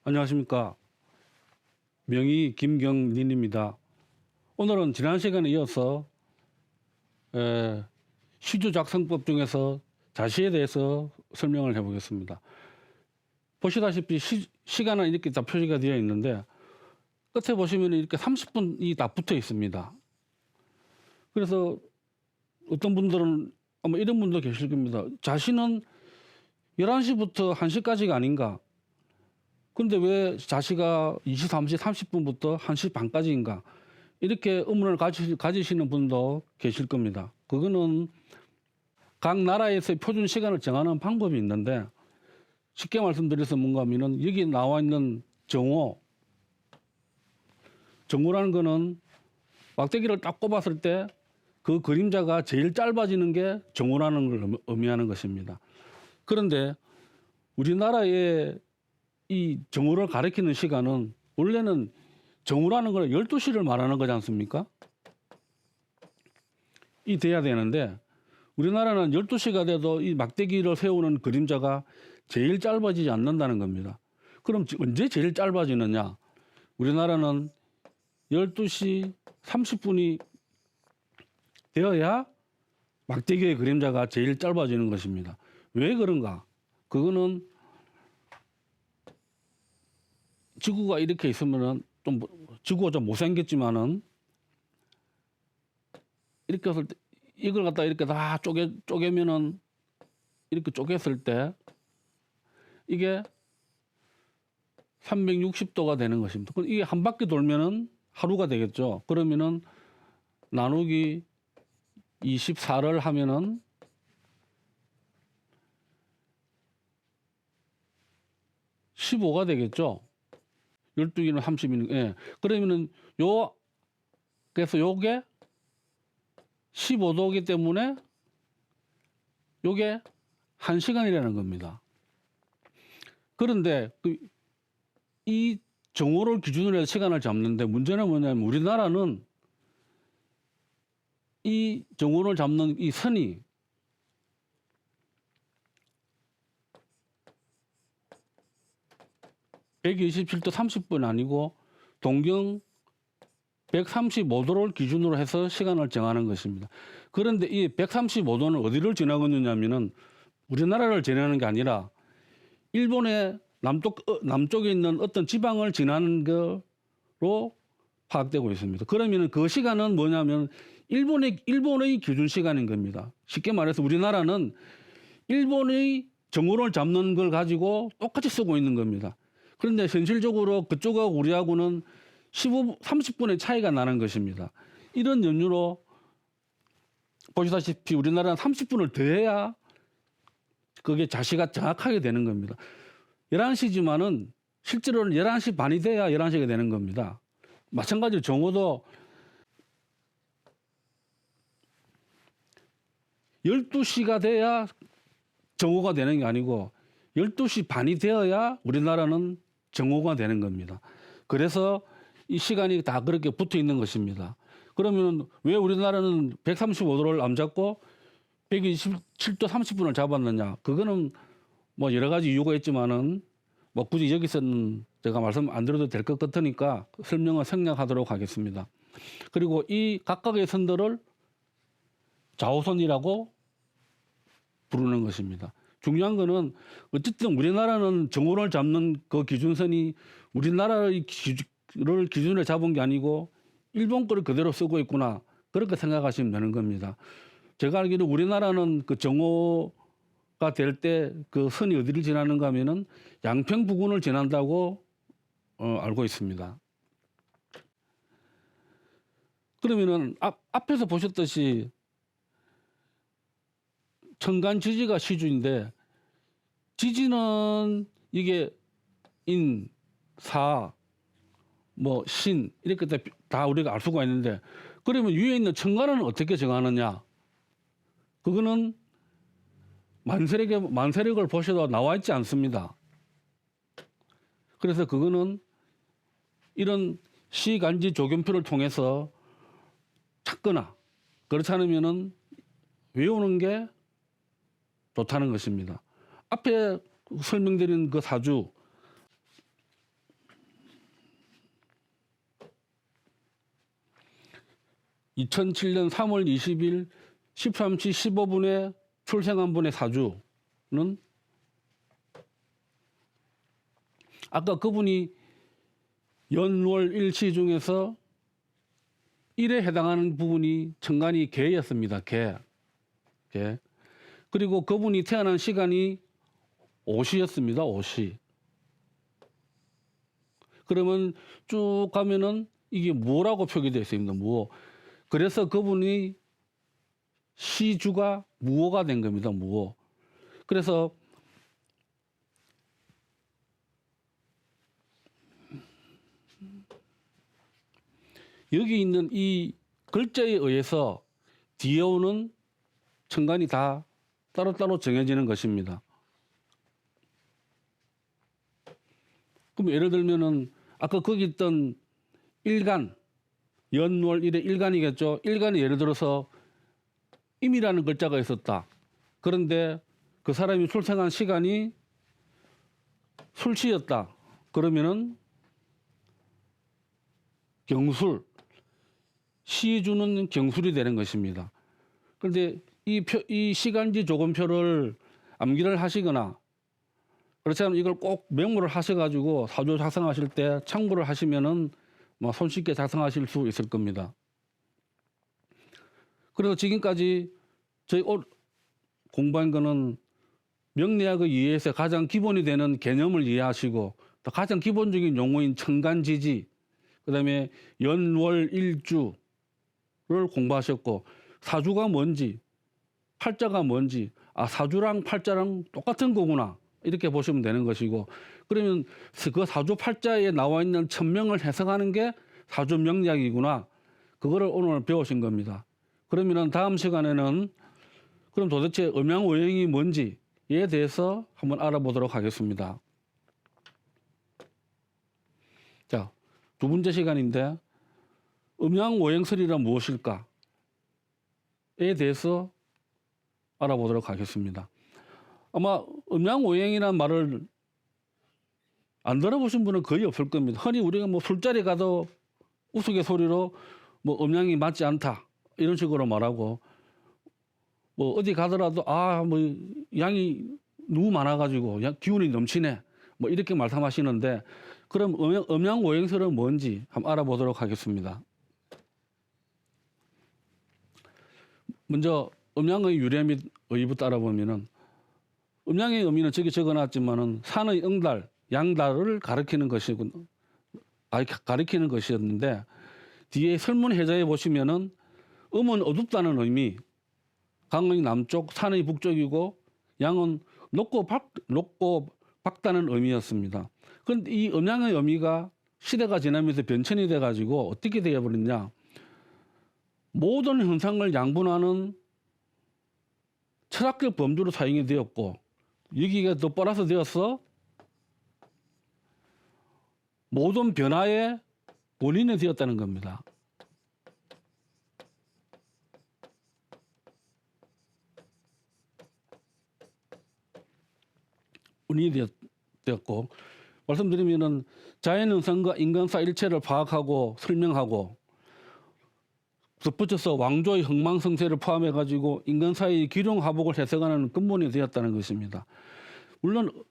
안녕하십니까. 명의 김경린입니다. 오늘은 지난 시간에 이어서 시주 작성법 중에서 자시에 대해서 설명을 해보겠습니다. 보시다시피 시간은 이렇게 다 표시가 되어 있는데 끝에 보시면 이렇게 30분이 다 붙어 있습니다. 그래서 어떤 분들은 아마 이런 분도 계실 겁니다. 자시는 11시부터 1시까지가 아닌가? 근데 왜 자시가 23시 30분부터 1시 반까지인가? 이렇게 의문을 가지시는 분도 계실 겁니다. 그거는 각 나라에서의 표준 시간을 정하는 방법이 있는데 쉽게 말씀드려서 뭔가 하면은 여기 나와 있는 정오라는 거는 막대기를 딱 꼽았을 때 그 그림자가 제일 짧아지는 게 정오라는 걸 의미하는 것입니다. 그런데 우리나라의 이 정오를 가리키는 시간은 원래는 정오라는 걸 12시를 말하는 거지 않습니까? 이 돼야 되는데 우리나라는 12시가 돼도 이 막대기를 세우는 그림자가 제일 짧아지지 않는다는 겁니다. 그럼 언제 제일 짧아지느냐? 우리나라는 12시 30분이 되어야 막대기의 그림자가 제일 짧아지는 것입니다. 왜 그런가? 그거는 지구가 이렇게 있으면은 지구가 좀 못생겼지만은 이렇게 했을 때 이걸 갖다 이렇게 다 쪼개면은 이렇게 쪼갰을 때 이게 360도가 되는 것입니다. 그럼 이게 한 바퀴 돌면은 하루가 되겠죠. 그러면은 나누기 24를 하면은 15가 되겠죠. 12기는 30이니까. 예. 그러면은 그래서 요게 15도이기 때문에 요게 1시간이라는 겁니다. 그런데 이 정오를 기준으로 해서 시간을 잡는데 문제는 뭐냐면 우리나라는 이 정오를 잡는 이 선이 (127도 30분) 아니고 동경 135도를 기준으로 해서 시간을 정하는 것입니다. 그런데 이 135도는 어디를 지나고 있느냐면은 우리나라를 지나는 게 아니라 일본의 남쪽에 있는 어떤 지방을 지나는 거로 파악되고 있습니다. 그러면은 그 시간은 뭐냐면 일본의 기준 시간인 겁니다. 쉽게 말해서 우리나라는 일본의 정오를 잡는 걸 가지고 똑같이 쓰고 있는 겁니다. 그런데 현실적으로 그쪽하고 우리하고는 30분의 차이가 나는 것입니다. 이런 연유로 보시다시피 우리나라는 30분을 더해야 그게 자시가 정확하게 되는 겁니다. 11시지만은 실제로는 11시 반이 돼야 11시가 되는 겁니다. 마찬가지로 정오도 12시가 돼야 정오가 되는 게 아니고 12시 반이 되어야 우리나라는 정오가 되는 겁니다. 그래서 이 시간이 다 그렇게 붙어 있는 것입니다. 그러면 왜 우리나라는 135도를 안 잡고 127도 30분을 잡았느냐? 그거는 뭐 여러 가지 이유가 있지만은 뭐 굳이 여기서는 제가 말씀 안 드려도 될 것 같으니까 설명을 생략하도록 하겠습니다. 그리고 이 각각의 선들을 좌우선이라고 부르는 것입니다. 중요한 거는 어쨌든 우리나라는 정오를 잡는 그 기준선이 우리나라의 기준을 기준으로 잡은 게 아니고 일본 거를 그대로 쓰고 있구나. 그렇게 생각하시면 되는 겁니다. 제가 알기로 우리나라는 그 정오가 될 때 그 선이 어디를 지나는가 하면은 양평 부근을 지난다고 알고 있습니다. 그러면은 앞에서 보셨듯이 천간 지지가 시주인데 지지는 이게 인, 사, 뭐 신 이렇게 다 우리가 알 수가 있는데 그러면 위에 있는 천간은 어떻게 정하느냐? 그거는 만세력을 보셔도 나와 있지 않습니다. 그래서 그거는 이런 시간지 조견표를 통해서 찾거나 그렇지 않으면은 외우는 게 좋다는 것입니다. 앞에 설명드린 그 사주 2007년 3월 20일 13시 15분에 출생한 분의 사주는 아까 그분이 연월 일시 중에서 1에 해당하는 부분이 천간이 개였습니다. 개. 그리고 그분이 태어난 시간이 오시였습니다. 오시. 그러면 쭉 가면은 이게 무라고 표기되어 있습니다. 무호. 그래서 그분이 시주가 무호가 된 겁니다. 무호. 그래서 여기 있는 이 글자에 의해서 뒤에 오는 천간이 다 따로따로 정해지는 것입니다. 그럼 예를 들면은 아까 거기 있던 일간, 연월 일의 일간이겠죠. 일간이 예를 들어서 임이라는 글자가 있었다. 그런데 그 사람이 출생한 시간이 술시였다. 그러면은 경술, 시주는 경술이 되는 것입니다. 그런데 이 시간지 조건표를 암기를 하시거나 그렇지 않으면 이걸 꼭 메모를 하셔가지고 사주 작성하실 때 참고를 하시면은 뭐 손쉽게 작성하실 수 있을 겁니다. 그래서 지금까지 저희 공부한 거는 명리학의 이해에서 가장 기본이 되는 개념을 이해하시고 또 가장 기본적인 용어인 천간지지, 그다음에 연월일주를 공부하셨고 사주가 뭔지, 팔자가 뭔지, 사주랑 팔자랑 똑같은 거구나 이렇게 보시면 되는 것이고, 그러면 그 사주 팔자에 나와 있는 천명을 해석하는 게 사주 명리학이구나, 그거를 오늘 배우신 겁니다. 그러면 다음 시간에는 그럼 도대체 음양오행이 뭔지에 대해서 한번 알아보도록 하겠습니다. 자, 두 번째 시간인데 음양오행설이란 무엇일까에 대해서 알아보도록 하겠습니다. 아마 음양오행이라는 말을 안 들어보신 분은 거의 없을 겁니다. 흔히 우리가 뭐 술자리 가도 우스갯소리로 뭐 음양이 맞지 않다 이런 식으로 말하고, 뭐 어디 가더라도 뭐 양이 너무 많아가지고 기운이 넘치네 뭐 이렇게 말씀하시는데, 그럼 음양오행설은 뭔지 한번 알아보도록 하겠습니다. 먼저 음양의 유래 및 의의부터 알아보면은, 음양의 의미는 저기 적어놨지만은 산의 응달, 양달을 가리키는 것이었는데, 뒤에 설문해자에 보시면은 음은 어둡다는 의미, 강의 남쪽, 산의 북쪽이고 양은 높고 밝다는 의미였습니다. 그런데 이 음양의 의미가 시대가 지나면서 변천이 돼가지고 어떻게 되어버렸냐, 모든 현상을 양분하는 철학적 범주로 사용이 되었고, 여기가 더 플러스 되어서 모든 변화의 원인이 되었다는 겁니다. 원인이 되었고, 말씀드리면은 자연현상과 인간사 일체를 파악하고 설명하고, 덧붙여서 왕조의 흥망성쇠를 포함해가지고 인간사의 기룡화복을 해석하는 근본이 되었다는 것입니다. 물론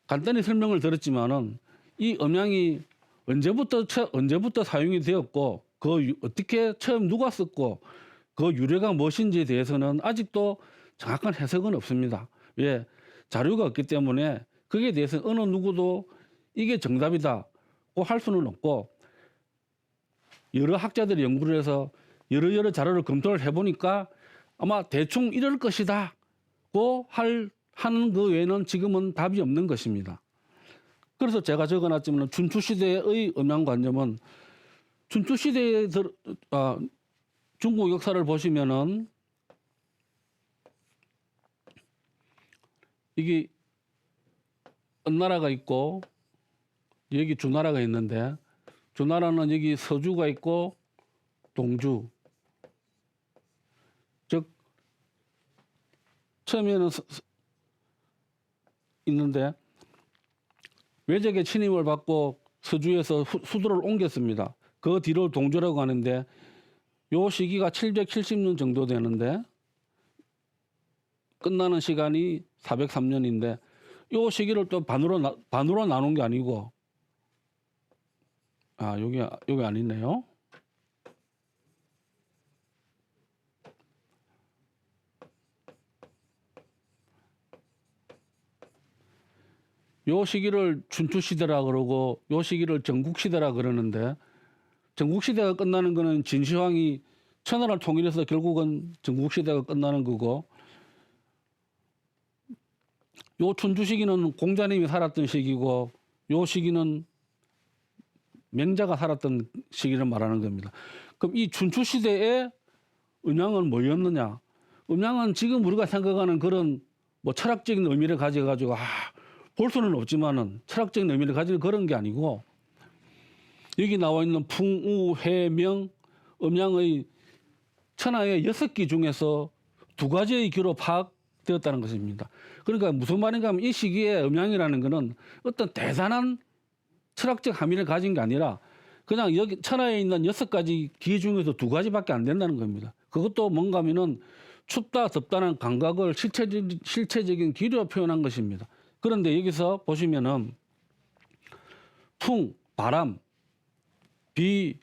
간단히 설명을 드렸지만은 이 음양이 언제부터 사용이 되었고, 어떻게 처음 누가 썼고 그 유래가 무엇인지에 대해서는 아직도 정확한 해석은 없습니다. 왜? 자료가 없기 때문에 거기에 대해서 어느 누구도 이게 정답이다고 할 수는 없고, 여러 학자들이 연구를 해서 여러 자료를 검토를 해보니까 아마 대충 이럴 것이다고 하는 그 외에는 지금은 답이 없는 것입니다. 그래서 제가 적어놨지만 춘추시대의 음양관념은, 춘추시대의 중국 역사를 보시면은 이게 은나라가 있고 여기 주나라가 있는데, 주나라는 여기 서주가 있고 동주, 즉 처음에는 있는데 외적의 침입을 받고 서주에서 수도를 옮겼습니다. 그 뒤로 동주라고 하는데, 요 시기가 770년 정도 되는데 끝나는 시간이 403년인데 요 시기를 또 반으로 나눈 게 아니고 여기 아니네요. 요 시기를 춘추시대라 그러고 요 시기를 전국시대라 그러는데 전국시대가 끝나는 거는 진시황이 천하를 통일해서 결국은 전국시대가 끝나는 거고 요 춘추 시기는 공자님이 살았던 시기고 요 시기는 맹자가 살았던 시기를 말하는 겁니다. 그럼 이 춘추 시대의 음양은 뭐였느냐? 음양은 지금 우리가 생각하는 그런 뭐 철학적인 의미를 가져가지고 볼 수는 없지만은 철학적인 의미를 가지는 그런 게 아니고 여기 나와 있는 풍우, 해, 명, 음양의 천하의 6기 중에서 2가지의 기로 파악되었다는 것입니다. 그러니까 무슨 말인가 하면 이 시기에 음양이라는 것은 어떤 대단한 철학적 함의를 가진 게 아니라 그냥 여기 천하에 있는 6가지 기 중에서 2가지밖에 안 된다는 겁니다. 그것도 뭔가 하면은 춥다, 덥다는 감각을 실체적인 기로 표현한 것입니다. 그런데 여기서 보시면은 풍, 바람, 비,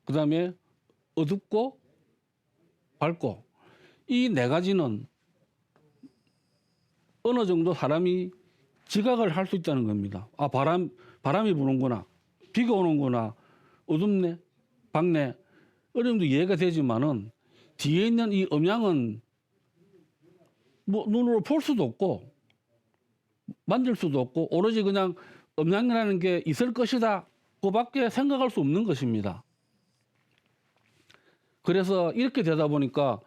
그다음에 어둡고 밝고 이 4가지는 어느 정도 사람이 지각을 할 수 있다는 겁니다. 바람이 부는구나, 비가 오는구나, 어둡네, 밝네, 어느 정도 이해가 되지만은 뒤에 있는 이 음양은 뭐 눈으로 볼 수도 없고 만질 수도 없고 오로지 그냥 음양이라는 게 있을 것이다 그밖에 생각할 수 없는 것입니다. 그래서 이렇게 되다 보니까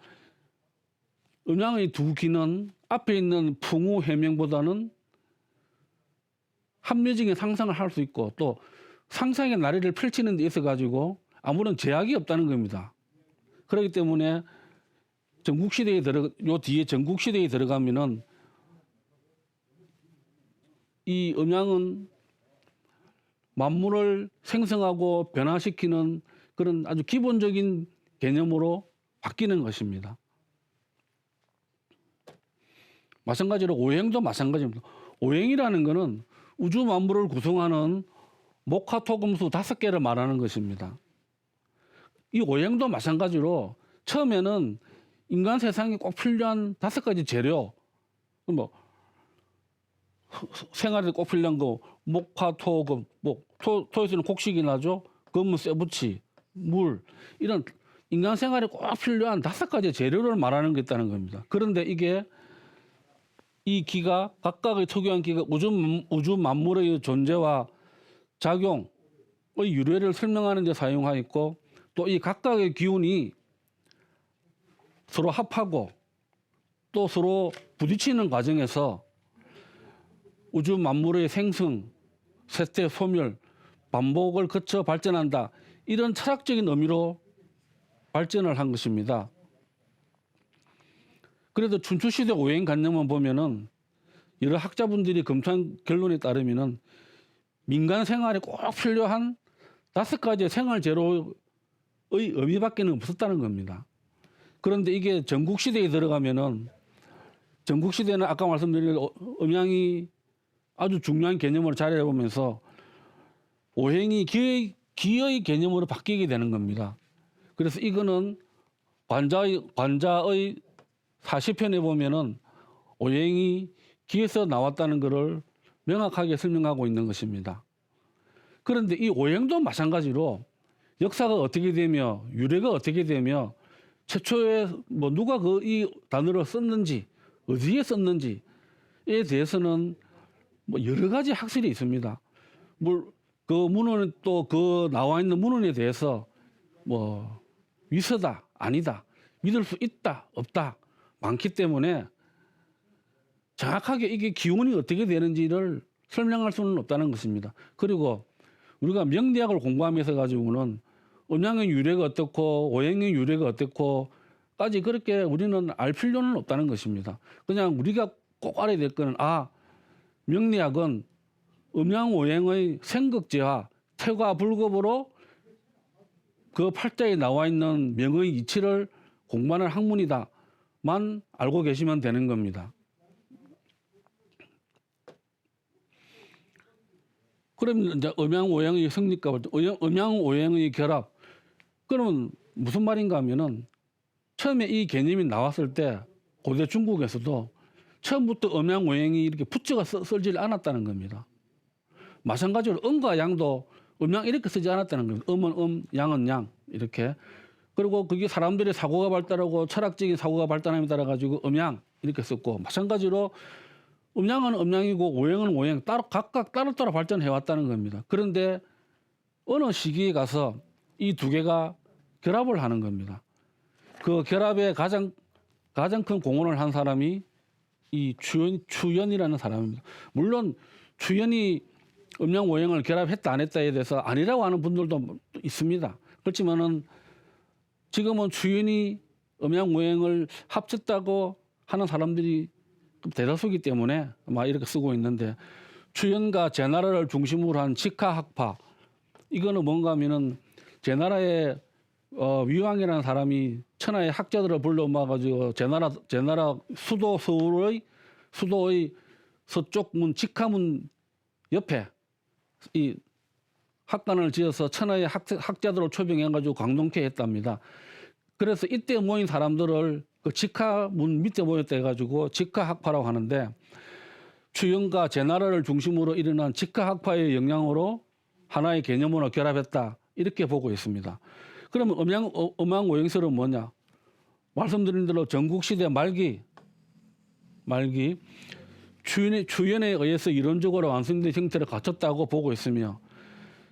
음양의 2기는 앞에 있는 풍우, 해명보다는 합리적인 상상을 할 수 있고 또 상상의 나래를 펼치는 데 있어 가지고 아무런 제약이 없다는 겁니다. 그렇기 때문에 요 뒤에 전국시대에 들어가면은 이 음양은 만물을 생성하고 변화시키는 그런 아주 기본적인 개념으로 바뀌는 것입니다. 마찬가지로 오행도 마찬가지입니다. 오행이라는 것은 우주 만물을 구성하는 목화토금수 5개를 말하는 것입니다. 이 오행도 마찬가지로 처음에는 인간 세상에 꼭 필요한 5가지 재료, 뭐 생활에 꼭 필요한 거 목화토금, 토에서는 곡식이 나죠. 금은 쇠붙이, 물 이런 인간 생활에 꼭 필요한 5가지 재료를 말하는 게 있다는 겁니다. 그런데 이 기가 각각의 특유한 기가 우주 만물의 존재와 작용의 유래를 설명하는 데 사용하였고 또 이 각각의 기운이 서로 합하고 또 서로 부딪히는 과정에서 우주 만물의 생성, 쇠퇴, 소멸, 반복을 거쳐 발전한다. 이런 철학적인 의미로 발전을 한 것입니다. 그래도 춘추시대 오행관념만 보면은 여러 학자분들이 검토한 결론에 따르면은 민간 생활에 꼭 필요한 5가지의 생활 재료의 의미밖에는 없었다는 겁니다. 그런데 이게 전국시대에 들어가면은 전국시대는 아까 말씀드린 음양이 아주 중요한 개념으로 자리해보면서 오행이 기의 개념으로 바뀌게 되는 겁니다. 그래서 이거는 관자의 40편에 보면은 오행이 기에서 나왔다는 것을 명확하게 설명하고 있는 것입니다. 그런데 이 오행도 마찬가지로 역사가 어떻게 되며 유래가 어떻게 되며 최초에 뭐 누가 이 단어를 썼는지 어디에 썼는지에 대해서는 뭐 여러 가지 학설이 있습니다. 그 문헌 또 그 나와 있는 문헌에 대해서 뭐 위서다 아니다 믿을 수 있다 없다 많기 때문에 정확하게 이게 기운이 어떻게 되는지를 설명할 수는 없다는 것입니다. 그리고 우리가 명리학을 공부하면서 가지고는 음양의 유래가 어떻고 오행의 유래가 어떻고까지 그렇게 우리는 알 필요는 없다는 것입니다. 그냥 우리가 꼭 알아야 될 거는 명리학은 음양 오행의 생극제와 태과 불급으로 그 팔자에 나와 있는 명의 이치를 공부하는 학문이다만 알고 계시면 되는 겁니다. 그러면 이제 음양오행의 성립과 음양오행의 결합. 그러면 무슨 말인가 하면은 처음에 이 개념이 나왔을 때 고대 중국에서도 처음부터 음양오행이 이렇게 붙여가 쓰질 않았다는 겁니다. 마찬가지로 음과 양도 음양 이렇게 쓰지 않았다는 겁니다. 음은 양은 양 이렇게. 그리고 그게 사람들의 사고가 발달하고 철학적인 사고가 발달함에 따라 가지고 음양 이렇게 썼고, 마찬가지로 음양은 음양이고 오행은 오행 따로 각각 따로따로 발전해 왔다는 겁니다. 그런데 어느 시기에 가서 이 두 개가 결합을 하는 겁니다. 그 결합에 가장 큰 공헌을 한 사람이 이 추연이라는 사람입니다. 물론 추연이 음양 오행을 결합했다 안 했다에 대해서 아니라고 하는 분들도 있습니다. 그렇지만은 지금은 추연이 음양 오행을 합쳤다고 하는 사람들이 대다수이기 때문에 아마 이렇게 쓰고 있는데, 추연과 제나라를 중심으로 한 직하학파, 이거는 뭔가 하면은 제나라의 위왕이라는 사람이 천하의 학자들을 불러 모아가지고 제나라 수도의 서쪽 문 직하문 옆에 이 학관을 지어서 천하의 학자들을 초빙해가지고 광동케 했답니다. 그래서 이때 모인 사람들을 그 직하문 밑에 모였다 해가지고 직하학파라고 하는데, 추연과 제나라를 중심으로 일어난 직하학파의 영향으로 하나의 개념으로 결합했다 이렇게 보고 있습니다. 그러면 음양오행설은 뭐냐? 말씀드린 대로 전국시대 말기 추연에 의해서 이론적으로 완성된 형태를 갖췄다고 보고 있으며,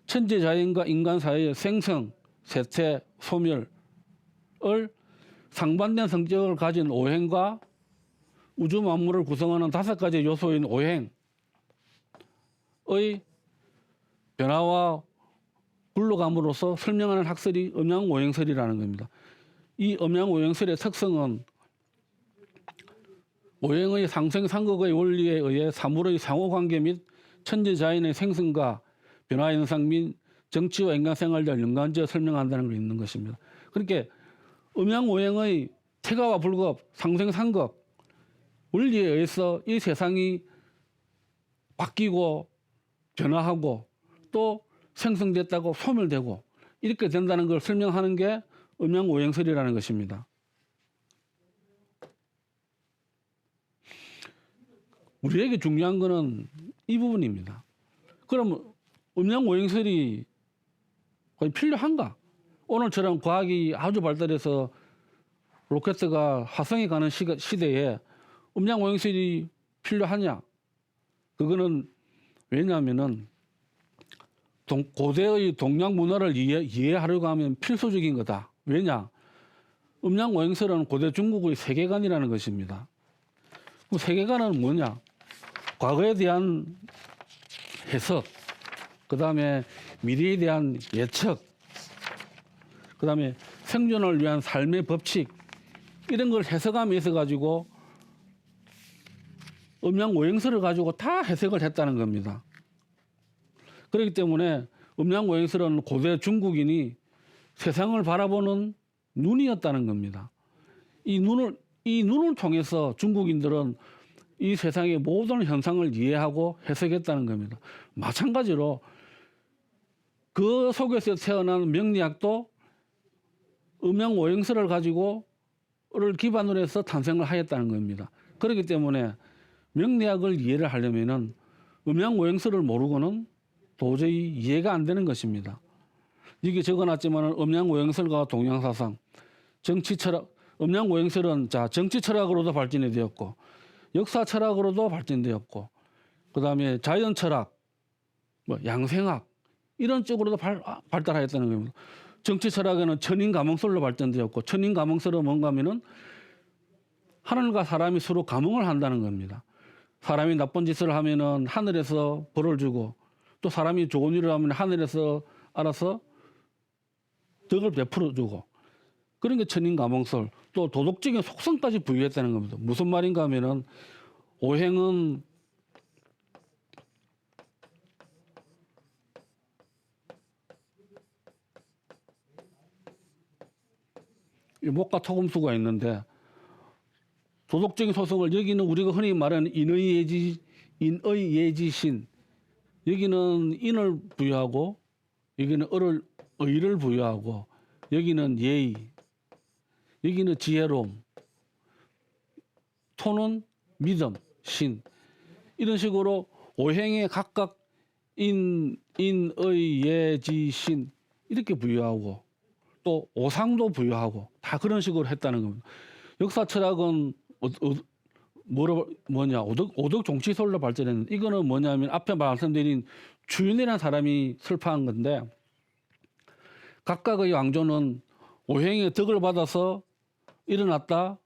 천재자연과 인간 사이의 생성, 쇠퇴, 소멸을 상반된 성격을 가진 오행과 우주 만물을 구성하는 5가지 요소인 오행의 변화와 굴러감으로써 설명하는 학설이 음양오행설이라는 겁니다. 이 음양오행설의 특성은 오행의 상생상극의 원리에 의해 사물의 상호관계 및 천재자연의 생성과 변화 현상 및 정치와 인간생활을 연관지어 설명한다는 게 있는 것입니다. 그렇게 음양오행의 태가와 불급, 상생상극 원리에 의해서 이 세상이 바뀌고 변화하고 또 생성됐다고 소멸되고 이렇게 된다는 걸 설명하는 게 음양오행설이라는 것입니다. 우리에게 중요한 것은 이 부분입니다. 그럼 음양오행설이 거의 필요한가? 오늘처럼 과학이 아주 발달해서 로켓가 화성에 가는 시대에 음양오행설이 필요하냐? 그거는 왜냐하면은 고대의 동양 문화를 이해하려고 하면 필수적인 거다. 왜냐? 음양오행설은 고대 중국의 세계관이라는 것입니다. 그 세계관은 뭐냐? 과거에 대한 해석, 그 다음에 미래에 대한 예측, 그 다음에 생존을 위한 삶의 법칙, 이런 걸 해석함에 있어 가지고 음양오행설을 가지고 다 해석을 했다는 겁니다. 그렇기 때문에 음양오행설은 고대 중국인이 세상을 바라보는 눈이었다는 겁니다. 이 눈을 통해서 중국인들은 이 세상의 모든 현상을 이해하고 해석했다는 겁니다. 마찬가지로 그 속에서 태어난 명리학도 음양오행설을 가지고를 기반으로 해서 탄생을 하였다는 겁니다. 그렇기 때문에 명리학을 이해를 하려면은 음양오행설을 모르고는 도저히 이해가 안 되는 것입니다. 이게 적어놨지만 음양오행설과 동양사상, 정치철학, 음양오행설은 정치철학으로도 발전이 되었고 역사철학으로도 발전되었고, 그 다음에 자연철학, 양생학 이런 쪽으로도 발달하였다는 겁니다. 정치철학에는 천인감응설로 발전되었고, 천인감응설은 뭔가 하면은 하늘과 사람이 서로 감응을 한다는 겁니다. 사람이 나쁜 짓을 하면은 하늘에서 벌을 주고, 또 사람이 좋은 일을 하면 하늘에서 알아서 덕을 베풀어 주고, 그런 게 천인감응설. 또 도덕적인 속성까지 부여했다는 겁니다. 무슨 말인가 하면은 오행은 이 목과 토금수가 있는데 도덕적인 소송을 여기는 우리가 흔히 말하는 인의 예지신 여기는 인을 부여하고 여기는 의를 부여하고 여기는 예의 여기는 지혜로움 토는 믿음 신 이런 식으로 오행에 각각 인의 예지신 이렇게 부여하고 또 오상도 부여하고 다 그런 식으로 했다는 겁니다. 역사 철학은 오덕 종치설로 발전했는데 이거는 뭐냐면 앞에 말씀드린 주인이라는 사람이 설파한 건데 각각의 왕조는 오행의 덕을 받아서 일어났다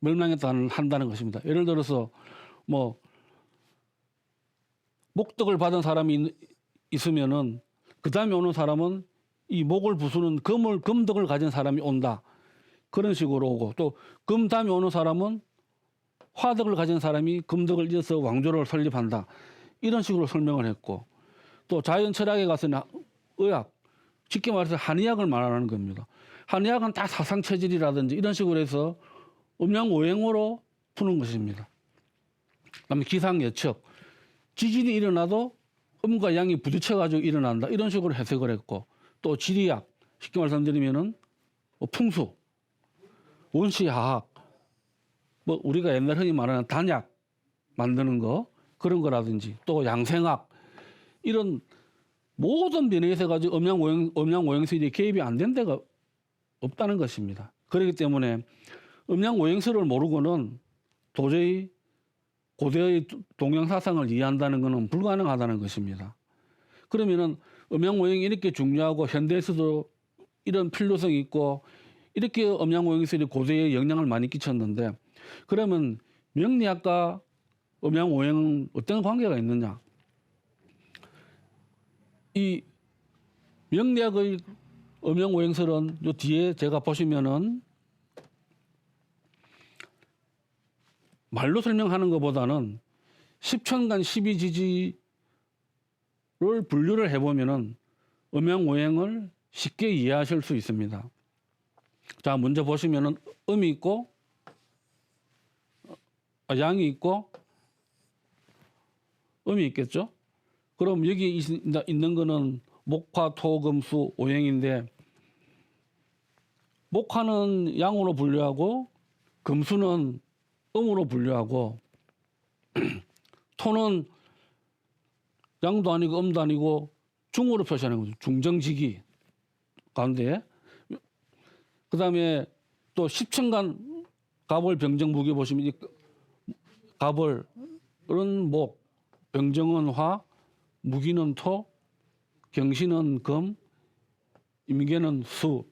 멸망했다 한다는 것입니다. 예를 들어서 뭐 목덕을 받은 사람이 있으면은 그 다음에 오는 사람은 이 목을 부수는 금덕을 가진 사람이 온다. 그런 식으로 오고 또 금 다음에 오는 사람은 화덕을 가진 사람이 금덕을 이어서 왕조를 설립한다. 이런 식으로 설명을 했고 또 자연 철학에 가서는 의학, 쉽게 말해서 한의학을 말하는 겁니다. 한의학은 다 사상체질이라든지 이런 식으로 해서 음양오행으로 푸는 것입니다. 그다음에 기상예측, 지진이 일어나도 음과 양이 부딪혀가지고 일어난다. 이런 식으로 해석을 했고 또 지리학, 쉽게 말씀드리면은 풍수, 원시화학, 뭐 우리가 옛날 흔히 말하는 단약 만드는 거 그런 거라든지 또 양생학 이런 모든 면에서 가지고 음양오행설이 개입이 안 된 데가 없다는 것입니다. 그렇기 때문에 음양오행설을 모르고는 도저히 고대의 동양사상을 이해한다는 것은 불가능하다는 것입니다. 그러면은 음양오행이 이렇게 중요하고 현대에서도 이런 필요성이 있고 이렇게 음양오행설이 고대에 영향을 많이 끼쳤는데 그러면 명리학과 음양오행은 어떤 관계가 있느냐? 이 명리학의 음양오행설은 요 뒤에 제가 보시면은 말로 설명하는 것보다는 십천간 십이지지를 분류를 해보면은 음양오행을 쉽게 이해하실 수 있습니다. 자, 먼저 보시면은 음이 있고 양이 있고 음이 있겠죠. 그럼 여기 있는 거는 목화, 토, 금, 수, 오행인데 목화는 양으로 분류하고 금수는 음으로 분류하고 토는 양도 아니고 음도 아니고 중으로 표시하는 거죠. 중정지기 가운데 그다음에 또 십천간 갑을 병정 무기 보시면 갑을은 목, 병정은 화, 무기는 토, 경신은 금, 임계는 수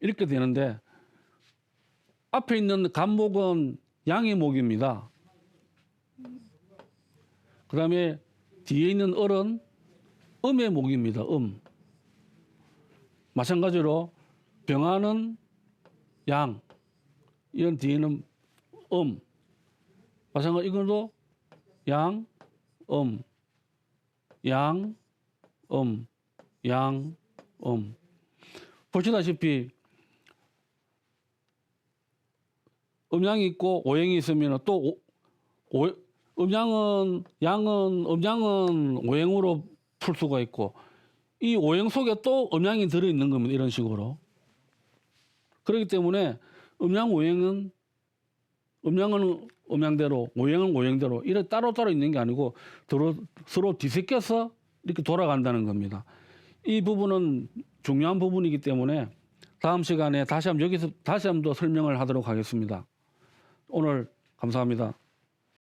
이렇게 되는데 앞에 있는 갑목은 양의 목입니다. 그 다음에 뒤에 있는 을은 음의 목입니다. 마찬가지로 병화는 양, 이런 뒤에는 마찬가지로 이것도 양, 양, 양, 보시다시피 음양이 있고 오행이 있으면 또 음양은 오행으로 풀 수가 있고 이 오행 속에 또 음양이 들어있는 겁니다. 이런 식으로. 그렇기 때문에 음양은 음양대로 오행은 오행대로 이렇게 따로따로 있는 게 아니고 서로 뒤섞여서 이렇게 돌아간다는 겁니다. 이 부분은 중요한 부분이기 때문에 다음 시간에 다시 한번 더 설명을 하도록 하겠습니다. 오늘 감사합니다.